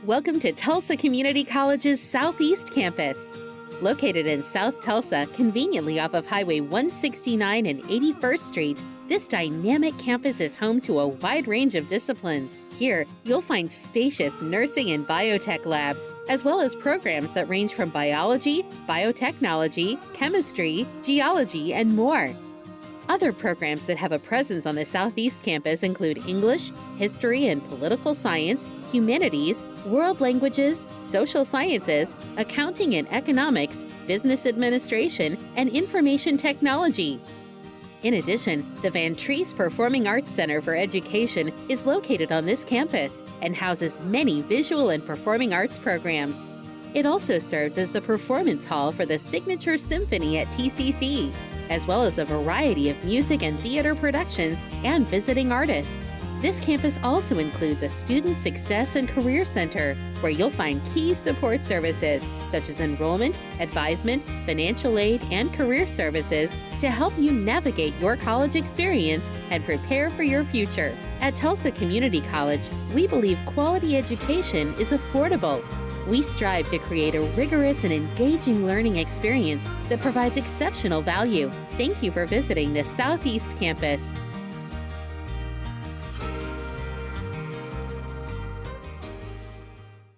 Welcome to Tulsa Community College's Southeast Campus. Located in South Tulsa, conveniently off of Highway 169 and 81st Street, this dynamic campus is home to a wide range of disciplines. Here, you'll find spacious nursing and biotech labs, as well as programs that range from biology, biotechnology, chemistry, geology, and more. Other programs that have a presence on the Southeast Campus include English, history and political science, humanities, world languages, social sciences, accounting and economics, business administration, and information technology. In addition, the Van Treese Performing Arts Center for Education is located on this campus and houses many visual and performing arts programs. It also serves as the performance hall for the Signature Symphony at TCC, as well as a variety of music and theater productions and visiting artists. This campus also includes a Student Success and Career Center, where you'll find key support services such as enrollment, advisement, financial aid, and career services to help you navigate your college experience and prepare for your future. At Tulsa Community College, we believe quality education is affordable. We strive to create a rigorous and engaging learning experience that provides exceptional value. Thank you for visiting the Southeast Campus.